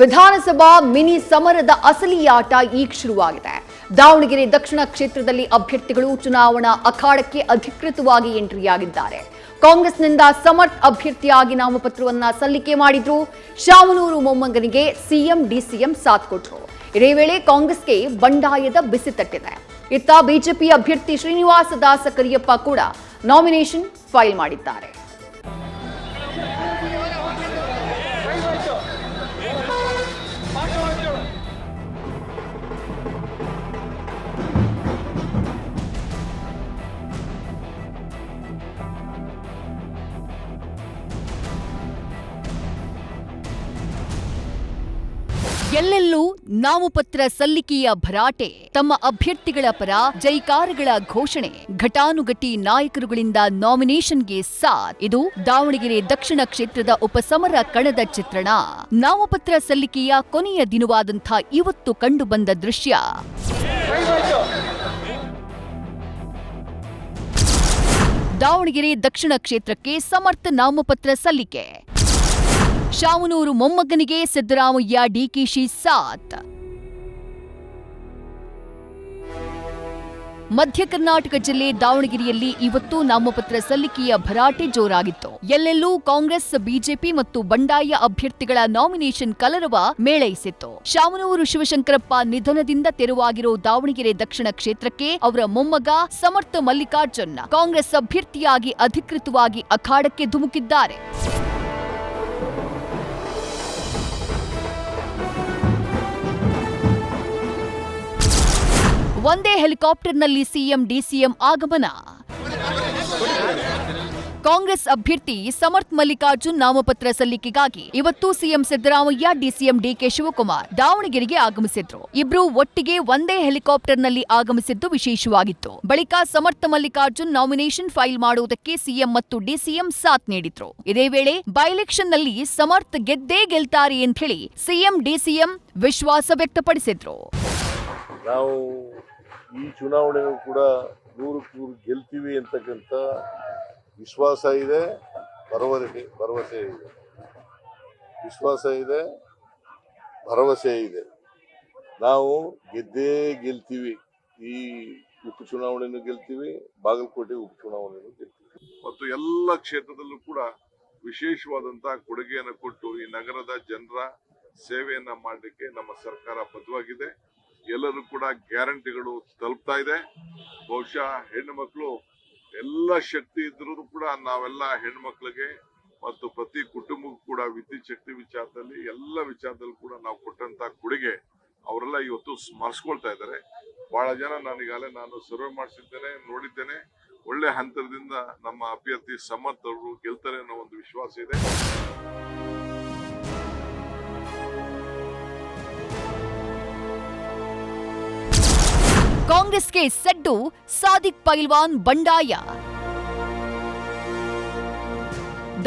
ವಿಧಾನಸಭಾ ಮಿನಿ ಸಮರದ ಅಸಲಿ ಆಟ ಈಗ ಶುರುವಾಗಿದೆ. ದಾವಣಗೆರೆ ದಕ್ಷಿಣ ಕ್ಷೇತ್ರದಲ್ಲಿ ಅಭ್ಯರ್ಥಿಗಳು ಚುನಾವಣಾ ಅಖಾಡಕ್ಕೆ ಅಧಿಕೃತವಾಗಿ ಎಂಟ್ರಿಯಾಗಿದ್ದಾರೆ. ಕಾಂಗ್ರೆಸ್ನಿಂದ ಸಮರ್ಥ್ ಅಭ್ಯರ್ಥಿಯಾಗಿ ನಾಮಪತ್ರವನ್ನ ಸಲ್ಲಿಕೆ ಮಾಡಿದ್ರು. ಶಾಮನೂರು ಮೊಮ್ಮಗನಿಗೆ ಸಿಎಂ ಡಿಸಿಎಂ ಸಾಥ್ ಕೊಟ್ಟರು. ಇದೇ ವೇಳೆ ಕಾಂಗ್ರೆಸ್ಗೆ ಬಂಡಾಯದ ಬಿಸಿ ತಟ್ಟಿದೆ. ಇತ್ತ ಬಿಜೆಪಿ ಅಭ್ಯರ್ಥಿ ಶ್ರೀನಿವಾಸ ದಾಸ ಕರಿಯಪ್ಪ ಕೂಡ ನಾಮಿನೇಷನ್ ಫೈಲ್ ಮಾಡಿದ್ದಾರೆ. ಎಲ್ಲೆಲ್ಲೂ ನಾಮಪತ್ರ ಸಲ್ಲಿಕೆಯ ಭರಾಟೆ, ತಮ್ಮ ಅಭ್ಯರ್ಥಿಗಳ ಪರ ಜೈಕಾರಗಳ ಘೋಷಣೆ, ಘಟಾನುಘಟಿ ನಾಯಕರುಗಳಿಂದ ನಾಮಿನೇಷನ್ಗೆ ಸಾಥ್. ಇದು ದಾವಣಗೆರೆ ದಕ್ಷಿಣ ಕ್ಷೇತ್ರದ ಉಪಸಮರ ಕಣದ ಚಿತ್ರಣ. ನಾಮಪತ್ರ ಸಲ್ಲಿಕೆಯ ಕೊನೆಯ ದಿನವಾದಂಥ ಇವತ್ತು ಕಂಡುಬಂದ ದೃಶ್ಯ. ದಾವಣಗೆರೆ ದಕ್ಷಿಣ ಕ್ಷೇತ್ರಕ್ಕೆ ಸಮರ್ಥ ನಾಮಪತ್ರ ಸಲ್ಲಿಕೆ. ಶಾಮನೂರು ಮೊಮ್ಮಗನಿಗೆ ಸಿದ್ದರಾಮಯ್ಯ ಡಿಕೆಶಿ ಸಾಥ್. ಮಧ್ಯ ಕರ್ನಾಟಕ ಜಿಲ್ಲೆ ದಾವಣಗೆರೆಯಲ್ಲಿ ಇವತ್ತು ನಾಮಪತ್ರ ಸಲ್ಲಿಕೆಯ ಭರಾಟೆ ಜೋರಾಗಿತ್ತು. ಎಲ್ಲೆಲ್ಲೂ ಕಾಂಗ್ರೆಸ್, ಬಿಜೆಪಿ ಮತ್ತು ಬಂಡಾಯ ಅಭ್ಯರ್ಥಿಗಳ ನಾಮಿನೇಷನ್ ಕಲರವ ಮೇಳೈಸಿತ್ತು. ಶಾಮನೂರು ಶಿವಶಂಕರಪ್ಪ ನಿಧನದಿಂದ ತೆರವಾಗಿರೋ ದಾವಣಗೆರೆ ದಕ್ಷಿಣ ಕ್ಷೇತ್ರಕ್ಕೆ ಅವರ ಮೊಮ್ಮಗ ಸಮರ್ಥ ಮಲ್ಲಿಕಾರ್ಜುನ್ ಕಾಂಗ್ರೆಸ್ ಅಭ್ಯರ್ಥಿಯಾಗಿ ಅಧಿಕೃತವಾಗಿ ಅಖಾಡಕ್ಕೆ ಧುಮುಕಿದ್ದಾರೆ. ಒಂದೇ ಹೆಲಿಕಾಪ್ಟರ್ನಲ್ಲಿ ಸಿಎಂ ಡಿಸಿಎಂ ಆಗಮನ. ಕಾಂಗ್ರೆಸ್ ಅಭ್ಯರ್ಥಿ ಸಮರ್ಥ್ ಮಲ್ಲಿಕಾರ್ಜುನ್ ನಾಮಪತ್ರ ಸಲ್ಲಿಕೆಗಾಗಿ ಇವತ್ತು CM Siddaramaiah, DCM DK Shivakumar ದಾವಣಗೆರೆಗೆ ಆಗಮಿಸಿದ್ರು. ಇಬ್ರು ಒಟ್ಟಿಗೆ ಒಂದೇ ಹೆಲಿಕಾಪ್ಟರ್ನಲ್ಲಿ ಆಗಮಿಸಿದ್ದು ವಿಶೇಷವಾಗಿತ್ತು. ಬಳಿಕ ಸಮರ್ಥ್ ಮಲ್ಲಿಕಾರ್ಜುನ್ ನಾಮಿನೇಷನ್ ಫೈಲ್ ಮಾಡುವುದಕ್ಕೆ ಸಿಎಂ ಮತ್ತು ಡಿಸಿಎಂ ಸಾಥ್ ನೀಡಿದ್ರು. ಇದೇ ವೇಳೆ ಬೈ ಎಲೆಕ್ಷನ್ನಲ್ಲಿ ಸಮರ್ಥ್ ಗೆದ್ದೇ ಗೆಲ್ತಾರೆ ಅಂತ ಹೇಳಿ ಸಿಎಂ ಡಿಸಿಎಂ ವಿಶ್ವಾಸ ವ್ಯಕ್ತಪಡಿಸಿದ್ರು. ನಾವು ಈ ಚುನಾವಣೆಯೂ ಕೂಡ 100% ಗೆಲ್ತೀವಿ ಅಂತಕ್ಕಂಥ ವಿಶ್ವಾಸ ಇದೆ, ಭರವಸೆ ಇದೆ. ವಿಶ್ವಾಸ ಇದೆ, ಭರವಸೆ ಇದೆ. ನಾವು ಗೆದ್ದೇ ಗೆಲ್ತೀವಿ. ಈ ಉಪಚುನಾವಣೆಯನ್ನು ಗೆಲ್ತೀವಿ, ಬಾಗಲಕೋಟೆ ಉಪಚುನಾವಣೆಯನ್ನು ಗೆಲ್ತೀವಿ. ಮತ್ತು ಎಲ್ಲ ಕ್ಷೇತ್ರದಲ್ಲೂ ಕೂಡ ವಿಶೇಷವಾದಂತಹ ಕೊಡುಗೆಯನ್ನು ಕೊಟ್ಟು ಈ ನಗರದ ಜನರ ಸೇವೆಯನ್ನ ಮಾಡಲಿಕ್ಕೆ ನಮ್ಮ ಸರ್ಕಾರ ಬದ್ಧವಾಗಿದೆ. ಎಲ್ಲರೂ ಕೂಡ ಗ್ಯಾರಂಟಿಗಳು ತಲುಪ್ತಾ ಇದೆ. ಬಹುಶಃ ಹೆಣ್ಣು ಮಕ್ಕಳು ಎಲ್ಲ ಶಕ್ತಿ ಇದ್ರೂ ಕೂಡ ನಾವೆಲ್ಲ ಹೆಣ್ಣು ಮಕ್ಕಳಿಗೆ ಮತ್ತು ಪ್ರತಿ ಕುಟುಂಬಕ್ಕೂ ಕೂಡ ವಿದ್ಯುತ್ ಶಕ್ತಿ ವಿಚಾರದಲ್ಲಿ ಎಲ್ಲ ವಿಚಾರದಲ್ಲಿ ಕೂಡ ನಾವು ಕೊಟ್ಟಂತ ಕೊಡುಗೆ ಅವರೆಲ್ಲ ಇವತ್ತು ಸ್ಮರಿಸ್ಕೊಳ್ತಾ ಇದ್ದಾರೆ. ಬಹಳ ಜನ ನಾನು ಸರ್ವೆ ಮಾಡಿಸಿದ್ದೇನೆ, ನೋಡಿದ್ದೇನೆ. ಒಳ್ಳೆ ಹಂತದಿಂದ ನಮ್ಮ ಅಭ್ಯರ್ಥಿ ಸಮರ್ಥ್ ಅವರು ಗೆಲ್ತಾರೆ ಅನ್ನೋ ಒಂದು ವಿಶ್ವಾಸ ಇದೆ. ಕಾಂಗ್ರೆಸ್ಗೆ ಸಡ್ಡು, ಸಾದಿಕ್ ಪೈಲ್ವಾನ್ ಬಂಡಾಯ.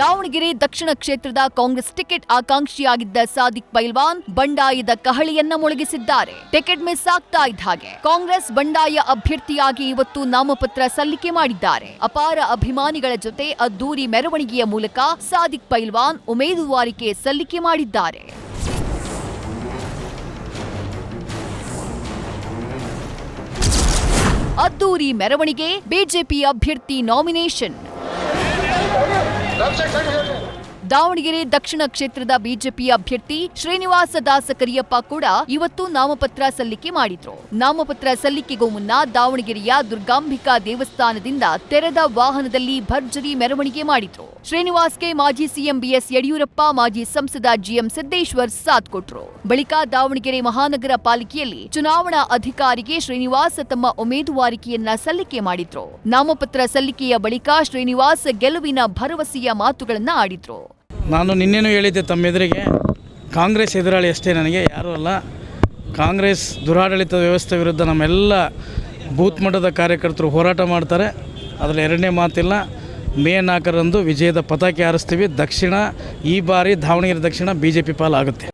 ದಾವಣಗೆರೆ ದಕ್ಷಿಣ ಕ್ಷೇತ್ರದ ಕಾಂಗ್ರೆಸ್ ಟಿಕೆಟ್ ಆಕಾಂಕ್ಷಿಯಾಗಿದ್ದ ಸಾದಿಕ್ ಪೈಲ್ವಾನ್ ಬಂಡಾಯದ ಕಹಳಿಯನ್ನ ಮೊಳಗಿಸಿದ್ದಾರೆ. ಟಿಕೆಟ್ ಮಿಸ್ ಆಗ್ತಾ ಇದ್ದ ಹಾಗೆ ಕಾಂಗ್ರೆಸ್ ಬಂಡಾಯ ಅಭ್ಯರ್ಥಿಯಾಗಿ ಇವತ್ತು ನಾಮಪತ್ರ ಸಲ್ಲಿಕೆ ಮಾಡಿದ್ದಾರೆ. ಅಪಾರ ಅಭಿಮಾನಿಗಳ ಜೊತೆ ಅದ್ದೂರಿ ಮೆರವಣಿಗೆಯ ಮೂಲಕ ಸಾದಿಕ್ ಪೈಲ್ವಾನ್ ಉಮೇದುವಾರಿಕೆ ಸಲ್ಲಿಕೆ ಮಾಡಿದ್ದಾರೆ. ಅದ್ದೂರಿ ಮೆರವಣಿಗೆ, ಬಿಜೆಪಿ ಅಭ್ಯರ್ಥಿ ನಾಮಿನೇಷನ್. ದಾವಣಗೆರೆ ದಕ್ಷಿಣ ಕ್ಷೇತ್ರದ ಬಿಜೆಪಿ ಅಭ್ಯರ್ಥಿ ಶ್ರೀನಿವಾಸ ದಾಸ ಕರಿಯಪ್ಪ ಕೂಡ ಇವತ್ತು ನಾಮಪತ್ರ ಸಲ್ಲಿಕೆ ಮಾಡಿದ್ರು. ನಾಮಪತ್ರ ಸಲ್ಲಿಕೆಗೂ ಮುನ್ನ ದಾವಣಗೆರೆಯ ದುರ್ಗಾಂಬಿಕಾ ದೇವಸ್ಥಾನದಿಂದ ತೆರೆದ ವಾಹನದಲ್ಲಿ ಭರ್ಜರಿ ಮೆರವಣಿಗೆ ಮಾಡಿದ್ರು. ಶ್ರೀನಿವಾಸ್ಗೆ ಮಾಜಿ ಸಿಎಂ ಬಿಎಸ್ ಯಡಿಯೂರಪ್ಪ, ಮಾಜಿ ಸಂಸದ ಜಿಎಂ ಸಿದ್ದೇಶ್ವರ್ ಸಾಥ್ ಕೊಟ್ರು. ಬಳಿಕ ದಾವಣಗೆರೆ ಮಹಾನಗರ ಪಾಲಿಕೆಯಲ್ಲಿ ಚುನಾವಣಾ ಅಧಿಕಾರಿಗೆ ಶ್ರೀನಿವಾಸ್ ತಮ್ಮ ಉಮೇದುವಾರಿಕೆಯನ್ನ ಸಲ್ಲಿಕೆ ಮಾಡಿದ್ರು. ನಾಮಪತ್ರ ಸಲ್ಲಿಕೆಯ ಬಳಿಕ ಶ್ರೀನಿವಾಸ್ ಗೆಲುವಿನ ಭರವಸೆಯ ಮಾತುಗಳನ್ನ ಆಡಿದ್ರು. ನಾನು ನಿನ್ನೆನೂ ಹೇಳಿದ್ದೆ ತಮ್ಮೆದುರಿಗೆ, ಕಾಂಗ್ರೆಸ್ ಎದುರಾಳಿ ಅಷ್ಟೇ, ನನಗೆ ಯಾರೂ ಅಲ್ಲ. ಕಾಂಗ್ರೆಸ್ ದುರಾಡಳಿತ ವ್ಯವಸ್ಥೆ ವಿರುದ್ಧ ನಮ್ಮೆಲ್ಲ ಬೂತ್ ಮಟ್ಟದ ಕಾರ್ಯಕರ್ತರು ಹೋರಾಟ ಮಾಡ್ತಾರೆ. ಅದರಲ್ಲಿ ಎರಡನೇ ಮಾತಿಲ್ಲ. ಮೇ 4ರಂದು ವಿಜಯದ ಪತಾಕೆ ಹಾರಿಸ್ತೀವಿ. ದಕ್ಷಿಣ ಈ ಬಾರಿ ದಾವಣಗೆರೆ ದಕ್ಷಿಣ ಬಿಜೆಪಿ ಪಾಲಾಗುತ್ತೆ.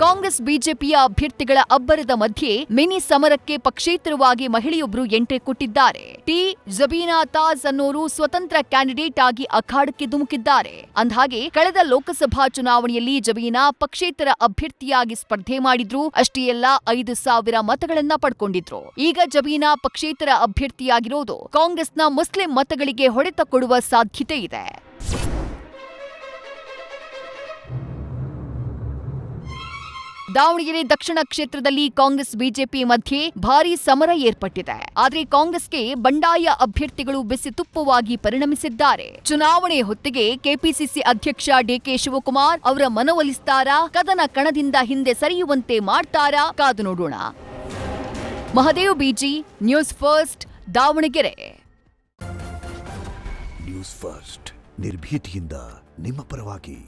ಕಾಂಗ್ರೆಸ್ ಬಿಜೆಪಿಯ ಅಭ್ಯರ್ಥಿಗಳ ಅಬ್ಬರದ ಮಧ್ಯೆ ಮಿನಿ ಸಮರಕ್ಕೆ ಪಕ್ಷೇತರವಾಗಿ ಮಹಿಳೆಯೊಬ್ಬರು ಎಂಟ್ರಿ ಕೊಟ್ಟಿದ್ದಾರೆ. ಟಿ ಜಬೀನಾ ತಾಜ್ ಅನ್ನೋರು ಸ್ವತಂತ್ರ ಕ್ಯಾಂಡಿಡೇಟ್ ಆಗಿ ಅಖಾಡಕ್ಕೆ ಧುಮುಕಿದ್ದಾರೆ. ಅಂದಹಾಗೆ ಕಳೆದ ಲೋಕಸಭಾ ಚುನಾವಣೆಯಲ್ಲಿ ಜಬೀನಾ ಪಕ್ಷೇತರ ಅಭ್ಯರ್ಥಿಯಾಗಿ ಸ್ಪರ್ಧೆ ಮಾಡಿದ್ರು. ಅಷ್ಟೇ ಅಲ್ಲ 5,000 ಮತಗಳನ್ನ ಪಡ್ಕೊಂಡಿದ್ರು. ಈಗ ಜಬೀನಾ ಪಕ್ಷೇತರ ಅಭ್ಯರ್ಥಿಯಾಗಿರೋದು ಕಾಂಗ್ರೆಸ್ನ ಮುಸ್ಲಿಂ ಮತಗಳಿಗೆ ಹೊಡೆತ ಕೊಡುವ ಸಾಧ್ಯತೆ ಇದೆ. ದಾವಣಗೆರೆ ದಕ್ಷಿಣ ಕ್ಷೇತ್ರದಲ್ಲಿ ಕಾಂಗ್ರೆಸ್ ಬಿಜೆಪಿ ಮಧ್ಯೆ ಭಾರೀ ಸಮರ ಏರ್ಪಟ್ಟಿದೆ. ಆದರೆ ಕಾಂಗ್ರೆಸ್ಗೆ ಬಂಡಾಯ ಅಭ್ಯರ್ಥಿಗಳು ಬಿಸಿ ತುಪ್ಪವಾಗಿ ಪರಿಣಮಿಸಿದ್ದಾರೆ. ಚುನಾವಣೆ ಹೊತ್ತಿಗೆ ಕೆಪಿಸಿಸಿ ಅಧ್ಯಕ್ಷ ಡಿಕೆ ಶಿವಕುಮಾರ್ ಅವರ ಮನವೊಲಿಸ್ತಾರಾ, ಕದನ ಕಣದಿಂದ ಹಿಂದೆ ಸರಿಯುವಂತೆ ಮಾಡ್ತಾರಾ, ಕಾದು ನೋಡೋಣ. Mahadev BG, news first, Davanagere. News first ನಿರ್ಭೀತಿಯಿಂದ ನಿಮ್ಮ ಪರವಾಗಿ.